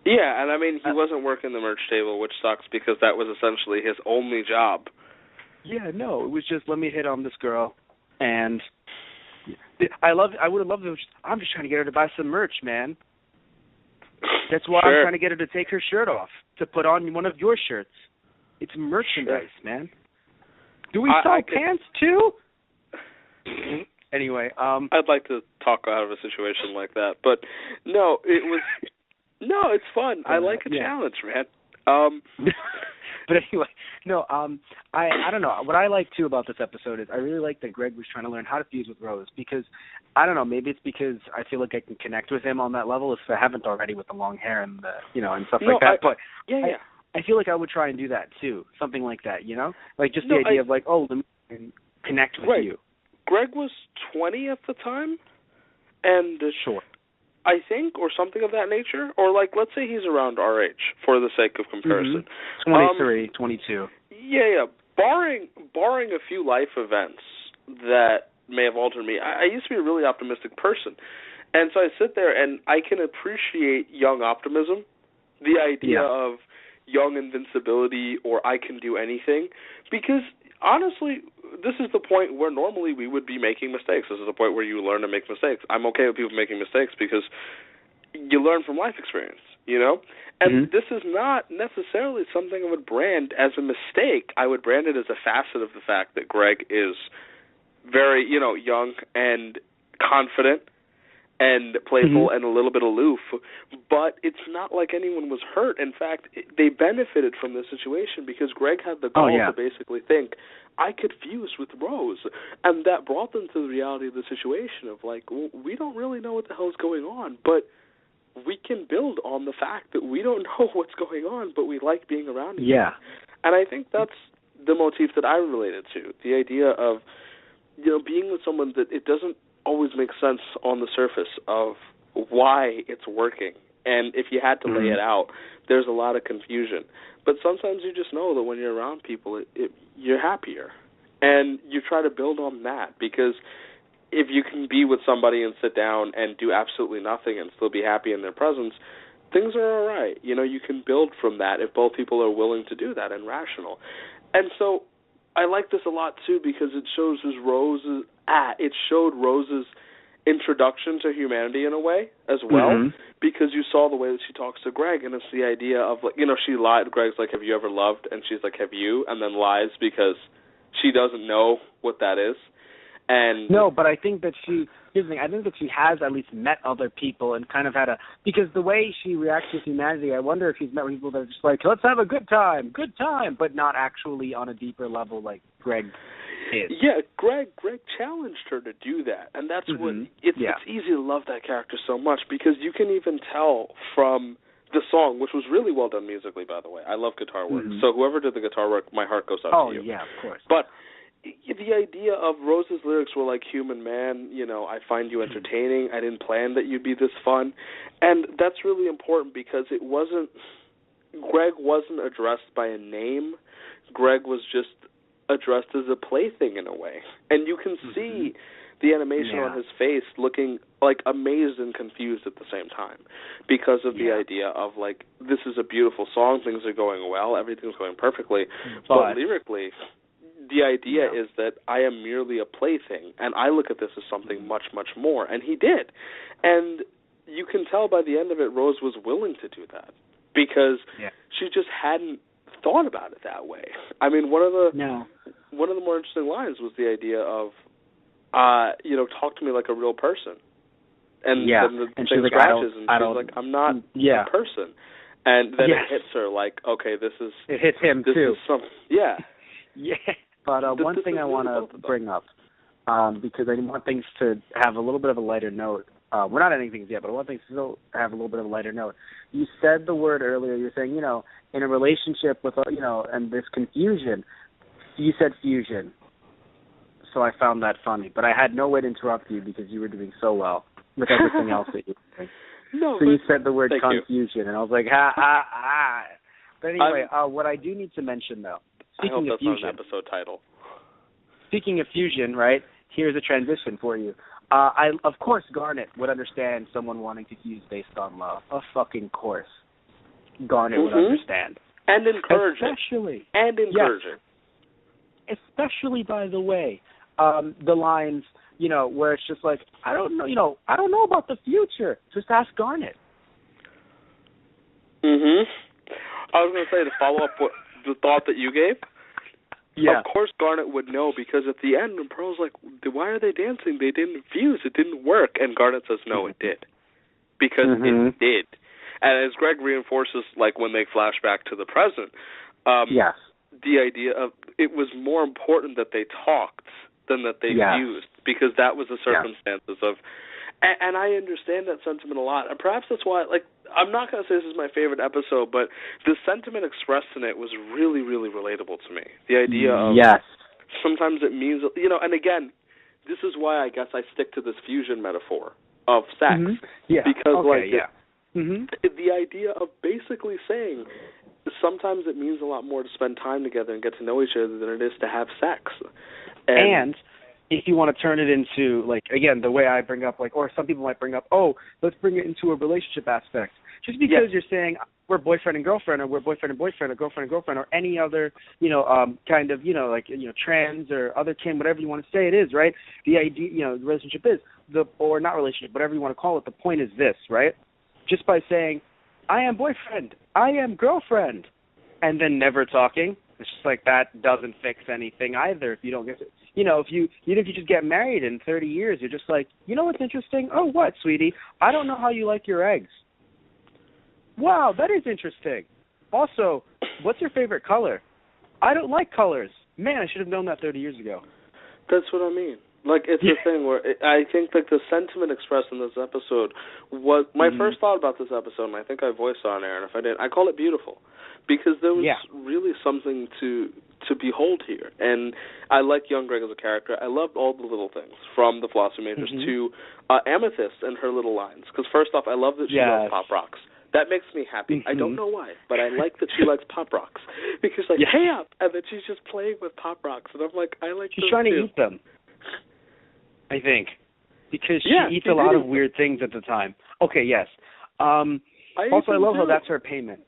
Yeah, and I mean, he wasn't working the merch table, which sucks because that was essentially his only job. Yeah, no, it was just, let me hit on this girl, and I would have loved it. I'm just trying to get her to buy some merch, man. That's why I'm trying to get her to take her shirt off, to put on one of your shirts. It's merchandise, man. Do we sell pants, too? Anyway, I'd like to talk out of a situation like that, but no, it's fun. I like a challenge, man. But anyway, no, I don't know. What I like, too, about this episode is I really like that Greg was trying to learn how to fuse with Rose because, I don't know, maybe it's because I feel like I can connect with him on that level if I haven't already with the long hair and and stuff like that. But I feel like I would try and do that, too, something like that, Like just the idea of like, let me connect with you. Greg was 20 at the time, and I think, or something of that nature, or like, let's say he's around our age for the sake of comparison. 23, 22. Yeah. Barring a few life events that may have altered me, I used to be a really optimistic person, and so I sit there and I can appreciate young optimism, the idea of young invincibility or I can do anything, because honestly, this is the point where normally we would be making mistakes. This is the point where you learn to make mistakes. I'm okay with people making mistakes because you learn from life experience, And this is not necessarily something I would brand as a mistake. I would brand it as a facet of the fact that Greg is very, young and confident and playful and a little bit aloof, but it's not like anyone was hurt. In fact, they benefited from this situation because Greg had the goal to basically think, I could fuse with Rose, and that brought them to the reality of the situation of like, well, we don't really know what the hell is going on, but we can build on the fact that we don't know what's going on, but we like being around each other. And I think that's the motif that I related to, the idea of, being with someone that it doesn't always makes sense on the surface of why it's working. And if you had to lay it out, there's a lot of confusion. But sometimes you just know that when you're around people, you're happier. And you try to build on that, because if you can be with somebody and sit down and do absolutely nothing and still be happy in their presence, things are all right. You know, you can build from that if both people are willing to do that and rational. And so I like this a lot, too, because it shows it showed Rose's introduction to humanity in a way as well, because you saw the way that she talks to Greg, and it's the idea of, like, you know, she lied. Greg's like, have you ever loved? And she's like, have you? And then lies because she doesn't know what that is. And no, but I think that here's the thing, I think that she has at least met other people and kind of had because the way she reacts to humanity, I wonder if she's met people that are just like, let's have a good time, but not actually on a deeper level like Greg is. Yeah, Greg challenged her to do that, and that's what, it's easy to love that character so much, because you can even tell from the song, which was really well done musically, by the way. I love guitar work, so whoever did the guitar work, my heart goes out to you. Oh, yeah, of course. But the idea of Rose's lyrics were like, human man, you know, I find you entertaining. I didn't plan that you'd be this fun. And that's really important, because Greg wasn't addressed by a name. Greg was just addressed as a plaything in a way. And you can see the animation on his face looking like amazed and confused at the same time, because of the idea of, like, this is a beautiful song, things are going well, everything's going perfectly, but lyrically, the idea is that I am merely a plaything, and I look at this as something much, much more. And he did. And you can tell by the end of it, Rose was willing to do that, because she just hadn't thought about it that way. I mean, one of the more interesting lines was the idea of, you know, talk to me like a real person. And then the thing like, scratches, and she's like, I'm not a person. And then it hits her like, okay, this is... It hits him, this too. Is some, yeah. But one thing I want to bring up, because I want things to have a little bit of a lighter note. We're not ending things yet, but I want things to still have a little bit of a lighter note. You said the word earlier. You're saying, you know, in a relationship with, you know, and this confusion, you said fusion. So I found that funny. But I had no way to interrupt you because you were doing so well with everything else that you were doing. No, so you said the word confusion, you. And I was like, ha, ha, ha. But anyway, what I do need to mention, though, speaking I hope of that's fusion, not an episode title. Speaking of fusion, right, here's a transition for you. Of course, Garnet would understand someone wanting to fuse based on love. Of fucking course. Garnet would understand. And encourage Especially. And encourage it. Especially, by the way, the lines, you know, where it's just like, I don't know about the future. Just ask Garnet. I was going to say, to follow up the thought that you gave, of course Garnet would know, because at the end, when Pearl's like, why are they dancing? They didn't fuse. It didn't work. And Garnet says, no, it did. Because it did. And as Greg reinforces, like, when they flash back to the present, the idea of it was more important that they talked than that they fused, because that was the circumstances of... And I understand that sentiment a lot. And perhaps that's why, like, I'm not going to say this is my favorite episode, but the sentiment expressed in it was really, really relatable to me. The idea of sometimes it means, you know, and again, this is why I guess I stick to this fusion metaphor of sex. Because, the idea of basically saying sometimes it means a lot more to spend time together and get to know each other than it is to have sex. And if you want to turn it into, like, again, the way I bring up, like, or some people might bring up, let's bring it into a relationship aspect. Just because you're saying we're boyfriend and girlfriend, or we're boyfriend and boyfriend, or girlfriend and girlfriend, or any other, you know, kind of, you know, like, you know, trans or other kin, whatever you want to say it is, right? The idea, you know, the relationship is, or not relationship, whatever you want to call it, the point is this, right? Just by saying, I am boyfriend, I am girlfriend, and then never talking, it's just like that doesn't fix anything either if you don't get to, you know, even if you just get married in 30 years, you're just like, you know what's interesting? Oh, what, sweetie? I don't know how you like your eggs. Wow, that is interesting. Also, what's your favorite color? I don't like colors. Man, I should have known that 30 years ago. That's what I mean. Like, it's the thing where I think, like, the sentiment expressed in this episode was, my first thought about this episode, and I think I voiced it on air, and if I didn't, I call it beautiful. Because there was really something to behold here. And I like young Greg as a character. I loved all the little things, from the Philosophy Majors to Amethyst and her little lines. Because first off, I love that she loves pop rocks. That makes me happy. I don't know why, but I like that she likes Pop Rocks. Because she's like, hey up, and then she's just playing with Pop Rocks, and I'm like, I like She's those trying too. to eat them, I think, because she eats a lot of weird things at the time. Okay, yes. Also, I love how that's her payment.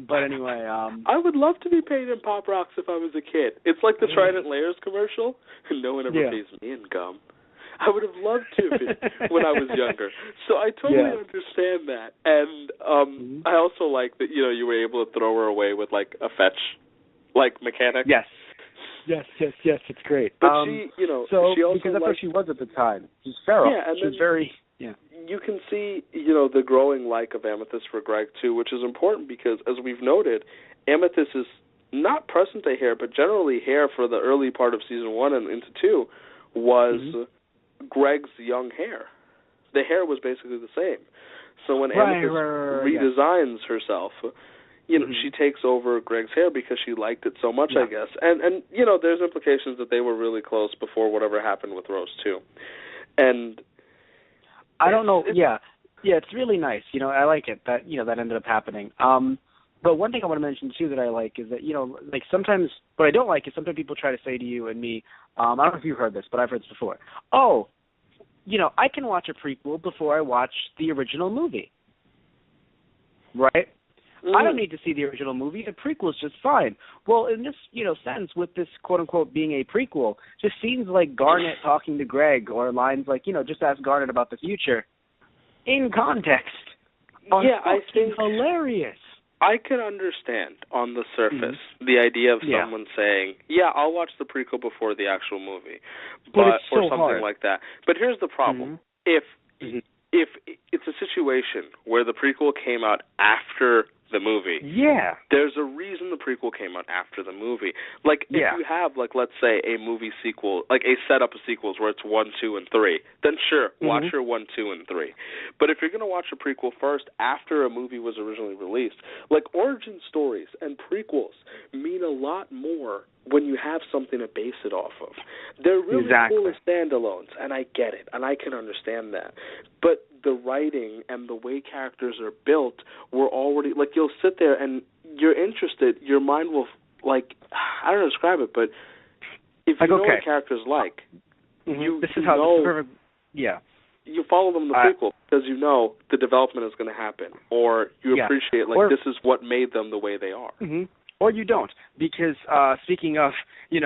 But anyway, I would love to be paid in Pop Rocks if I was a kid. It's like the Trident Layers commercial. No one ever pays me in gum. I would have loved to when I was younger. So I totally understand that. And I also like that, you were able to throw her away with, like, a fetch, like, mechanic. Yes. It's great. But she, so, she also because that's where she was at the time. She's feral. Yeah, and she's very, You can see, the growing like of Amethyst for Greg, too, which is important because, as we've noted, Amethyst is not present-day hair, but generally hair for the early part of Season 1 and into 2 was Greg's young hair. The hair was basically the same. So when Amethyst redesigns herself, she takes over Greg's hair because she liked it so much, I guess. And there's implications that they were really close before whatever happened with Rose, too. And I don't know. It's really nice. I like it that that ended up happening. But one thing I want to mention too that I like is that like sometimes what I don't like is sometimes people try to say to you and me, I don't know if you've heard this, but I've heard this before. Oh, I can watch a prequel before I watch the original movie, right? I don't need to see the original movie. The prequel is just fine. Well, in this, sense, with this quote-unquote being a prequel, just seems like Garnet talking to Greg or lines like, just ask Garnet about the future. In context. I think hilarious. I can understand on the surface the idea of someone saying, I'll watch the prequel before the actual movie, or something like that. But here's the problem. If it's a situation where the prequel came out after the movie. There's a reason the prequel came out after the movie. Like, if you have, like, let's say, a movie sequel, like a setup of sequels where it's 1, 2, and 3, then sure, watch your 1, 2, and 3. But if you're going to watch a prequel first after a movie was originally released, like, origin stories and prequels mean a lot more when you have something to base it off of. They're really cool as standalones, and I get it, and I can understand that. But the writing and the way characters are built were already, like, you'll sit there and you're interested, your mind will, like, I don't know how to describe it, but if you know what characters like, you follow them in the prequel because you know the development is going to happen, or you appreciate, like, this is what made them the way they are. Or you don't, because speaking of, you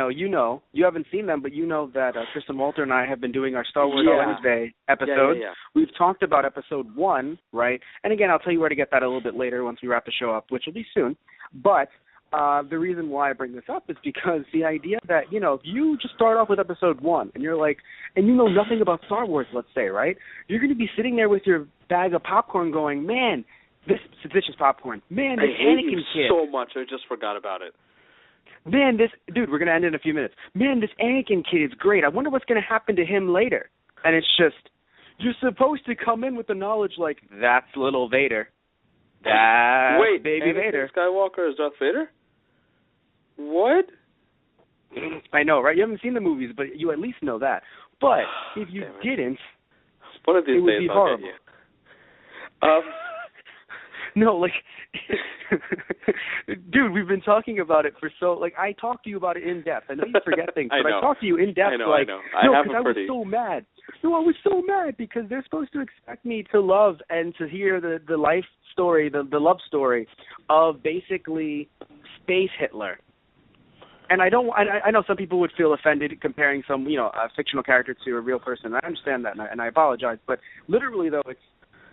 haven't seen them, but you know that Tristan Walter and I have been doing our Star Wars Wednesday episodes. We've talked about episode 1, right? And again, I'll tell you where to get that a little bit later once we wrap the show up, which will be soon. But the reason why I bring this up is because the idea that, if you just start off with episode 1 and you're like, and you know nothing about Star Wars, let's say, right? You're going to be sitting there with your bag of popcorn going, man, this delicious popcorn. Man, this Anakin kid. So much, I just forgot about it. Man, dude, we're going to end in a few minutes. Man, this Anakin kid is great. I wonder what's going to happen to him later. And it's just, you're supposed to come in with the knowledge like, that's little Vader. That's baby Anakin Vader. Skywalker is Darth Vader? What? I know, right? You haven't seen the movies, but you at least know that. But if you didn't, one of these it would days be I'll horrible. Get you. No, like, dude, we've been talking about it for I talked to you about it in depth. I know you forget things, but I talked to you in depth. I know. I was so mad. No, I was so mad because they're supposed to expect me to love and to hear the life story, the love story of basically space Hitler. And I know some people would feel offended comparing some, a fictional character to a real person. I understand that, and I apologize. But literally, though, it's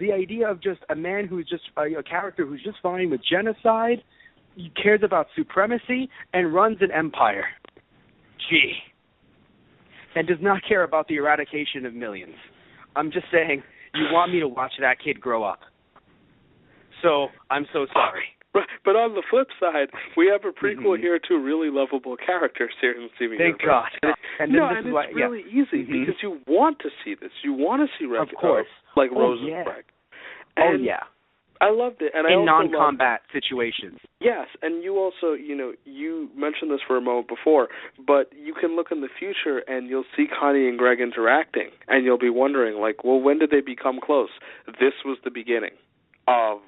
the idea of just a man who's just a character who's just fine with genocide, he cares about supremacy, and runs an empire. Gee. And does not care about the eradication of millions. I'm just saying, you want me to watch that kid grow up. So, I'm so sorry. But on the flip side, we have a prequel here to really lovable characters here in the CB Thank universe. God. And it's really easy because you want to see this. You want to see like Rose and Greg. And I loved it. And in non-combat situations. Yes, and you also, you mentioned this for a moment before, but you can look in the future and you'll see Connie and Greg interacting, and you'll be wondering, like, well, when did they become close? This was the beginning of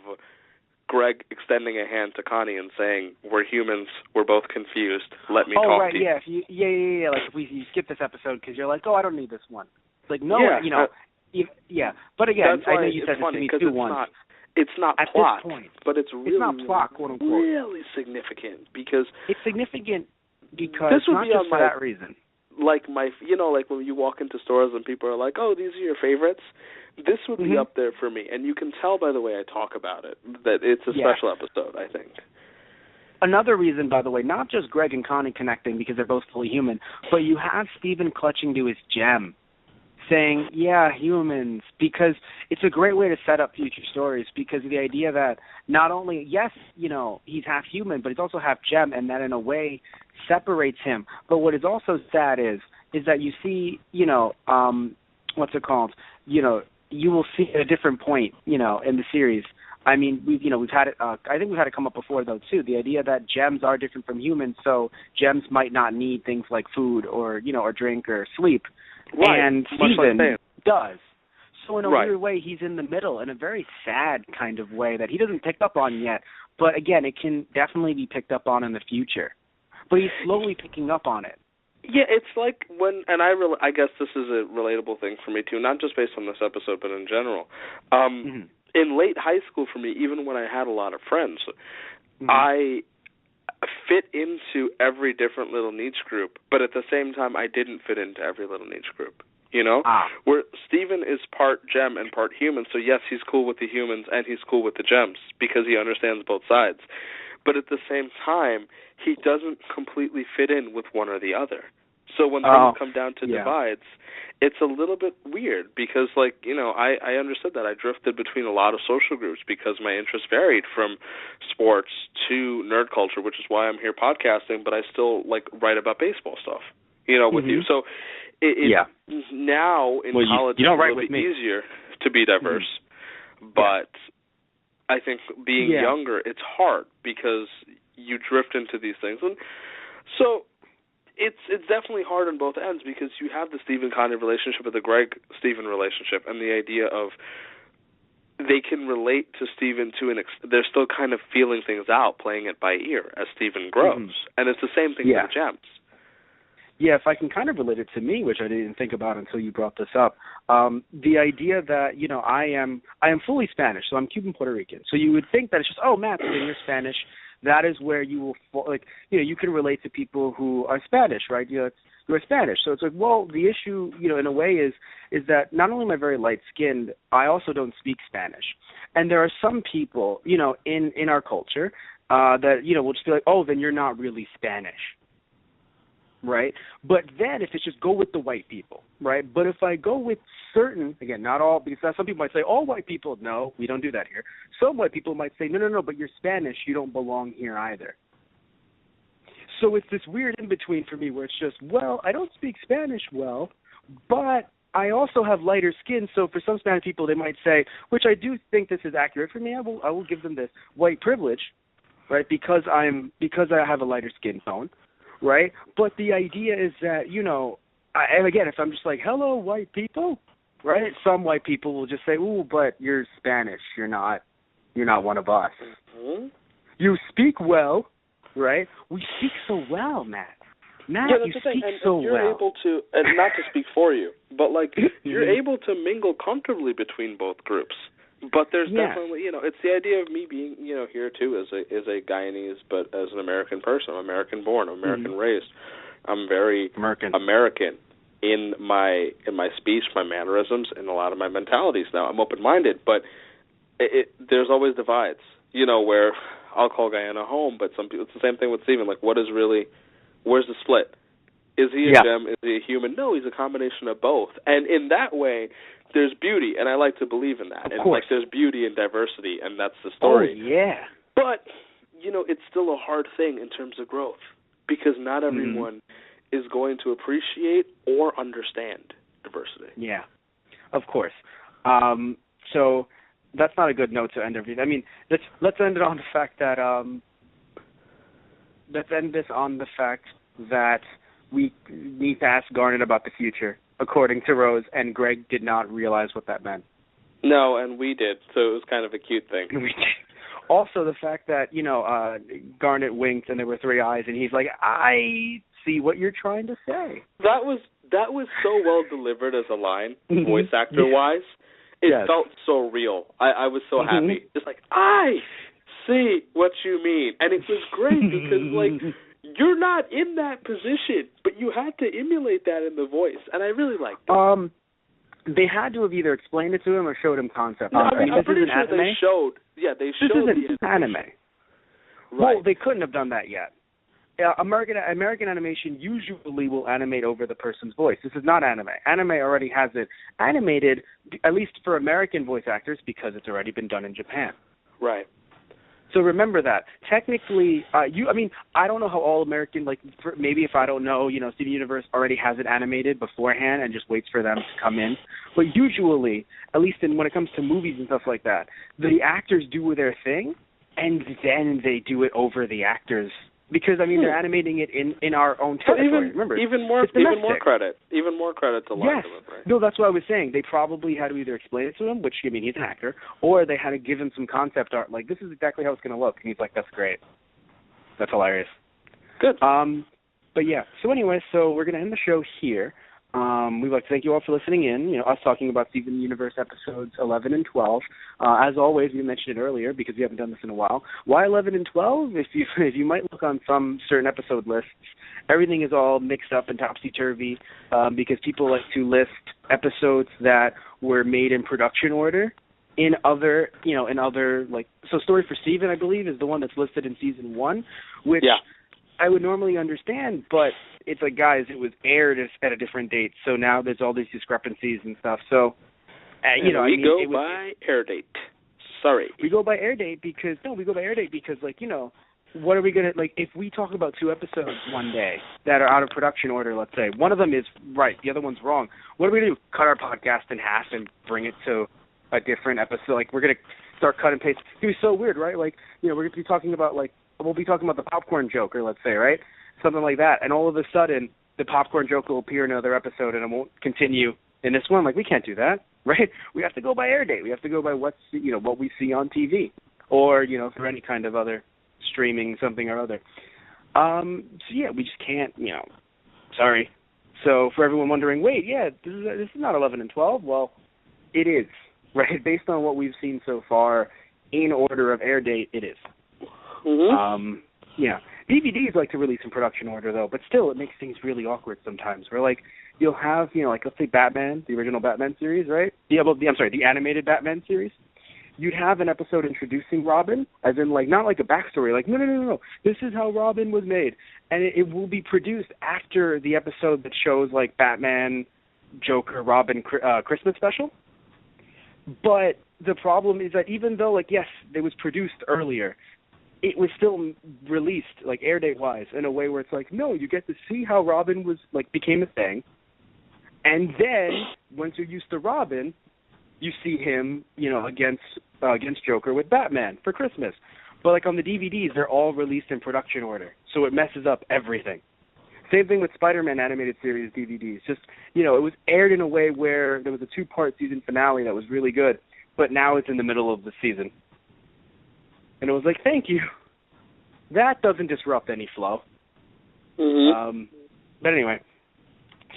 Greg extending a hand to Connie and saying, "We're humans. We're both confused. Let me talk right, to you." yeah, yeah. Like if you skip this episode because you're like, oh, I don't need this one. It's like no, yeah. But again, I know you said this to me too once. It's not at plot, this point, but it's really, not plot, quote unquote. Really significant because it's significant because this would not be just on for that reason. Like like when you walk into stores and people are like, "Oh, these are your favorites." This would be up there for me, and you can tell by the way I talk about it that it's a special episode, I think. Another reason, by the way, not just Greg and Connie connecting because they're both fully human, but you have Steven clutching to his gem, saying, yeah, humans, because it's a great way to set up future stories because of the idea that not only, yes, he's half human, but he's also half gem, and that in a way separates him. But what is also sad is that you see, what's it called? You will see at a different point, in the series. I mean, we've had it. I think we've had it come up before, though, too. The idea that gems are different from humans, so gems might not need things like food or or drink or sleep, and Steven does. So in a weird way, he's in the middle in a very sad kind of way that he doesn't pick up on yet. But again, it can definitely be picked up on in the future. But he's slowly picking up on it. Yeah, it's like when, and I guess this is a relatable thing for me too, not just based on this episode, but in general. In late high school for me, even when I had a lot of friends, I fit into every different little niche group, but at the same time, I didn't fit into every little niche group. Where Steven is part gem and part human, so yes, he's cool with the humans and he's cool with the gems because he understands both sides. But at the same time, he doesn't completely fit in with one or the other. So when things come down to divides, it's a little bit weird because, I understood that. I drifted between a lot of social groups because my interests varied from sports to nerd culture, which is why I'm here podcasting, but I still, write about baseball stuff, with you. So now in college it's a little bit easier to be diverse, but I think being younger, it's hard because you drift into these things. And so it's definitely hard on both ends because you have the Steven-Connie relationship or the Greg-Steven relationship and the idea of they can relate to Steven to they're still kind of feeling things out, playing it by ear as Steven grows. And it's the same thing for the gems. Yeah, if I can kind of relate it to me, which I didn't think about until you brought this up, the idea that, I am fully Spanish, so I'm Cuban Puerto Rican. So you would think that it's just, oh, Matt, then you're Spanish. That is where you will, you can relate to people who are Spanish, right? You're Spanish. So it's like, well, the issue, in a way is that not only am I very light-skinned, I also don't speak Spanish. And there are some people, in our culture that, will just be like, oh, then you're not really Spanish. Right? But then if it's just go with the white people, right? But if I go with certain, again, not all, because some people might say, all white people, no, we don't do that here. Some white people might say, no, but you're Spanish, you don't belong here either. So it's this weird in-between for me where it's just, well, I don't speak Spanish well, but I also have lighter skin, so for some Spanish people they might say, which I do think this is accurate for me, I will give them this, white privilege, right, because I have a lighter skin tone. Right? But the idea is that, and again, if I'm just like, hello, white people, right? Some white people will just say, ooh, but you're Spanish. You're not one of us. Mm-hmm. You speak well, right? We speak so well, Matt. Matt, you speak so well. You're able to, and not to speak for you, but you're able to mingle comfortably between both groups. But there's definitely, it's the idea of me being, here too as a Guyanese, but as an American person. I'm American born, I'm American raised. I'm very American in my speech, my mannerisms, and a lot of my mentalities. Now I'm open-minded, but there's always divides. Where I'll call Guyana home, but some people, it's the same thing with Steven. Where's the split? Is he a gem? Is he a human? No, he's a combination of both. And in that way, there's beauty, and I like to believe in that. Of course. There's beauty and diversity, and that's the story. Oh, yeah. But, it's still a hard thing in terms of growth because not everyone is going to appreciate or understand diversity. Yeah, of course. So that's not a good note to end everything. I mean, let's end it on the fact that we need to ask Garnet about the future, according to Rose, and Greg did not realize what that meant. No, and we did, so it was kind of a cute thing. Also, the fact that, Garnet winked and there were 3 eyes, and he's like, I see what you're trying to say. That was so well delivered as a line, voice actor-wise. It felt so real. I was so happy. It's like, I see what you mean. And it was great because, you're not in that position, but you had to emulate that in the voice, and I really liked it. They had to have either explained it to him or showed him concept. No, I'm pretty sure anime. they showed. Yeah, they showed this is anime. Right. Well, they couldn't have done that yet. American animation usually will animate over the person's voice. This is not anime. Anime already has it animated, at least for American voice actors, because it's already been done in Japan. Right. So remember that. Technically, I don't know how all American, maybe if I don't know, Steven Universe already has it animated beforehand and just waits for them to come in. But usually, at least when it comes to movies and stuff like that, the actors do their thing, and then they do it over the actors. Because, they're animating it in our own territory. Remember, even more credit. Even more credit to line delivery. No, that's what I was saying. They probably had to either explain it to him, which, he's an actor, or they had to give him some concept art, like, this is exactly how it's going to look. And he's like, that's great. That's hilarious. Good. But, yeah. So, anyway, we're going to end the show here. We'd like to thank you all for listening in, us talking about Steven Universe episodes 11 and 12. As always, we mentioned it earlier because we haven't done this in a while. Why 11 and 12? If you might look on some certain episode lists, everything is all mixed up and topsy-turvy because people like to list episodes that were made in production order in other, so Story for Steven, I believe, is the one that's listed in season 1, which I would normally understand, but it's like, guys, it was aired at a different date, so now there's all these discrepancies and stuff. So, we go by air date. Sorry. We go by air date because, what are we going to, if we talk about 2 episodes one day that are out of production order, let's say, one of them is right, the other one's wrong, what are we going to do? Cut our podcast in half and bring it to a different episode? We're going to start cut and paste. It's going to be so weird, right? We're going to be talking about, we'll be talking about the Popcorn Joker, let's say, right? Something like that. And all of a sudden, the Popcorn Joker will appear in another episode and it won't continue in this one. We can't do that, right? We have to go by air date. We have to go by what we see on TV or, through any kind of other streaming something or other. We just can't, sorry. So for everyone wondering, wait, this is not 11 and 12. Well, it is, right? Based on what we've seen so far in order of air date, it is. Mm-hmm. DVDs like to release in production order, though, but still it makes things really awkward sometimes. Where, you'll have, let's say Batman, the original Batman series, right? The animated Batman series. You'd have an episode introducing Robin, as in, not like a backstory. No. This is how Robin was made. And it will be produced after the episode that shows, Batman, Joker, Robin Christmas special. But the problem is that even though, yes, it was produced earlier, it was still released, air date-wise, in a way where it's no, you get to see how Robin was, became a thing. And then, once you're used to Robin, you see him, against Joker with Batman for Christmas. But, on the DVDs, they're all released in production order. So it messes up everything. Same thing with Spider-Man animated series DVDs. Just, it was aired in a way where there was a 2-part season finale that was really good, but now it's in the middle of the season. And it was thank you. That doesn't disrupt any flow. Mm-hmm. But anyway,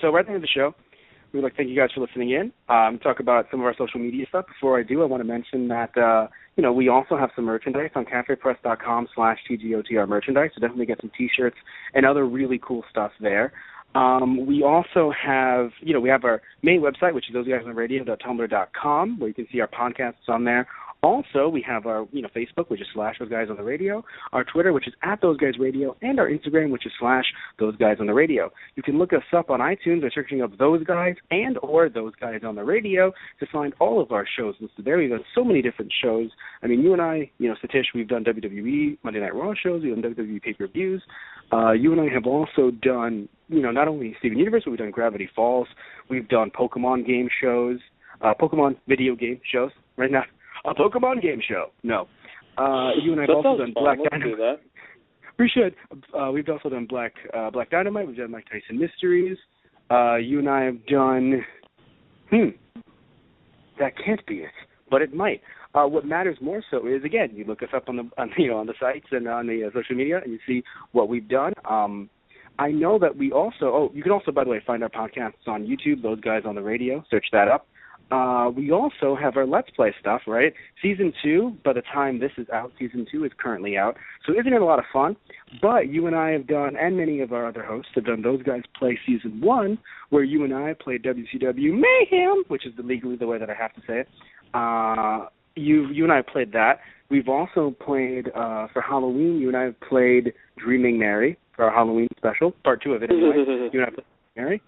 so we're at the end of the show. We'd like to thank you guys for listening in. Talk about some of our social media stuff. Before I do, I want to mention that, we also have some merchandise on cafepress.com/TGOTR merchandise, so definitely get some T-shirts and other really cool stuff there. We also have, we have our main website, which is thoseguysonthereradio.tumblr.com, where you can see our podcasts on there. Also, we have our, Facebook, which is /ThoseGuysOnTheRadio, our Twitter, which is @ThoseGuysRadio, and our Instagram, which is /ThoseGuysOnTheRadio. You can look us up on iTunes by searching up Those Guys and or Those Guys on the Radio to find all of our shows listed there. We've done so many different shows. You and I, Satish, we've done WWE Monday Night Raw shows. We've done WWE pay-per-views. You and I have also done, not only Steven Universe, but we've done Gravity Falls. We've done Pokemon game shows, Pokemon video game shows right now. A Pokemon game show. No. You and I have also done Black Dynamite. We should. We've also done Black Dynamite. We've done Mike Tyson Mysteries. You and I have done... That can't be it. but it might. What matters more so is, again, you look us up on the sites and on the social media, and you see what we've done. I know that we also. You can also, by the way, find our podcasts on YouTube. Those guys on the radio, search that up. We also have our Let's Play stuff, right? Season 2, by the time this is out, Season 2 is currently out. So isn't it a lot of fun? But you and I have done, and many of our other hosts have done, Those Guys Play Season 1, where you and I played WCW Mayhem, which is legally the way that I have to say it. You and I played that. We've also played, for Halloween, you and I have played Dreaming Mary for our Halloween special, part 2 of it anyway. You and I played Mary.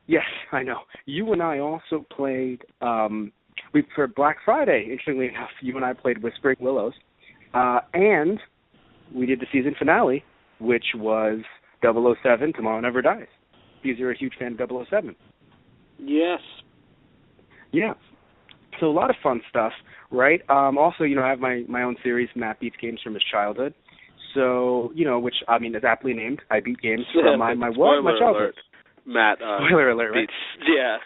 Yes, I know. You and I also played, for Black Friday, interestingly enough, you and I played Whispering Willows. And we did the season finale, which was 007, Tomorrow Never Dies. Because you're a huge fan of 007. Yes. Yeah. So a lot of fun stuff, right? Also, I have my own series, Matt Beats Games from His Childhood. So, which, is aptly named. I beat games from my childhood. Alert. Matt, spoiler alert, right? Yeah.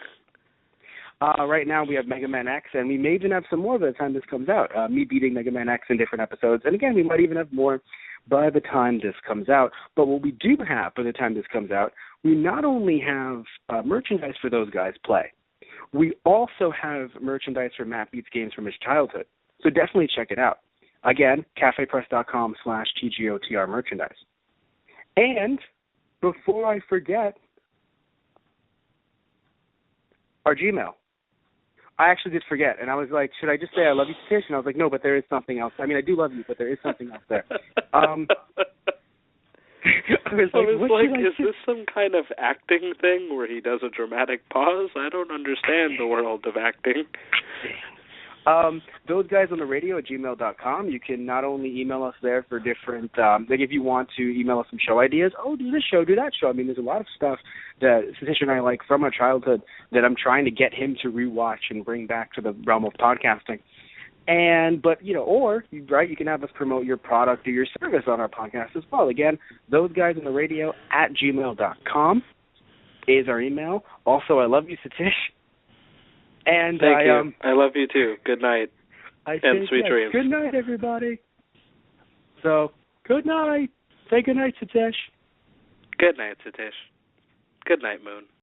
Right now we have Mega Man X, and we may even have some more by the time this comes out. Me beating Mega Man X in different episodes. And again, we might even have more by the time this comes out. But what we do have by the time this comes out, we not only have merchandise for Those Guys Play, we also have merchandise for Matt Beats Games from His Childhood. So definitely check it out. Again, cafepress.com/TGOTR merchandise. And before I forget, our Gmail. I actually did forget, and I was like, should I just say I love you, Tish? And I was like, no, but there is something else. I do love you, but there is something else there. I was like, is this some kind of acting thing where he does a dramatic pause? I don't understand the world of acting. Those guys on the radio at gmail.com. You can not only email us there for different, if you want to email us some show ideas, do this show, do that show. There's a lot of stuff that Satish and I like from our childhood that I'm trying to get him to rewatch and bring back to the realm of podcasting. Or you can have us promote your product or your service on our podcast as well. Again, those guys on the radio at gmail.com is our email. Also, I love you, Satish. And Thank you. I love you too. Good night. And sweet dreams. Good night, everybody. So, good night. Say good night, Satish. Good night, Satish. Good night, Moon.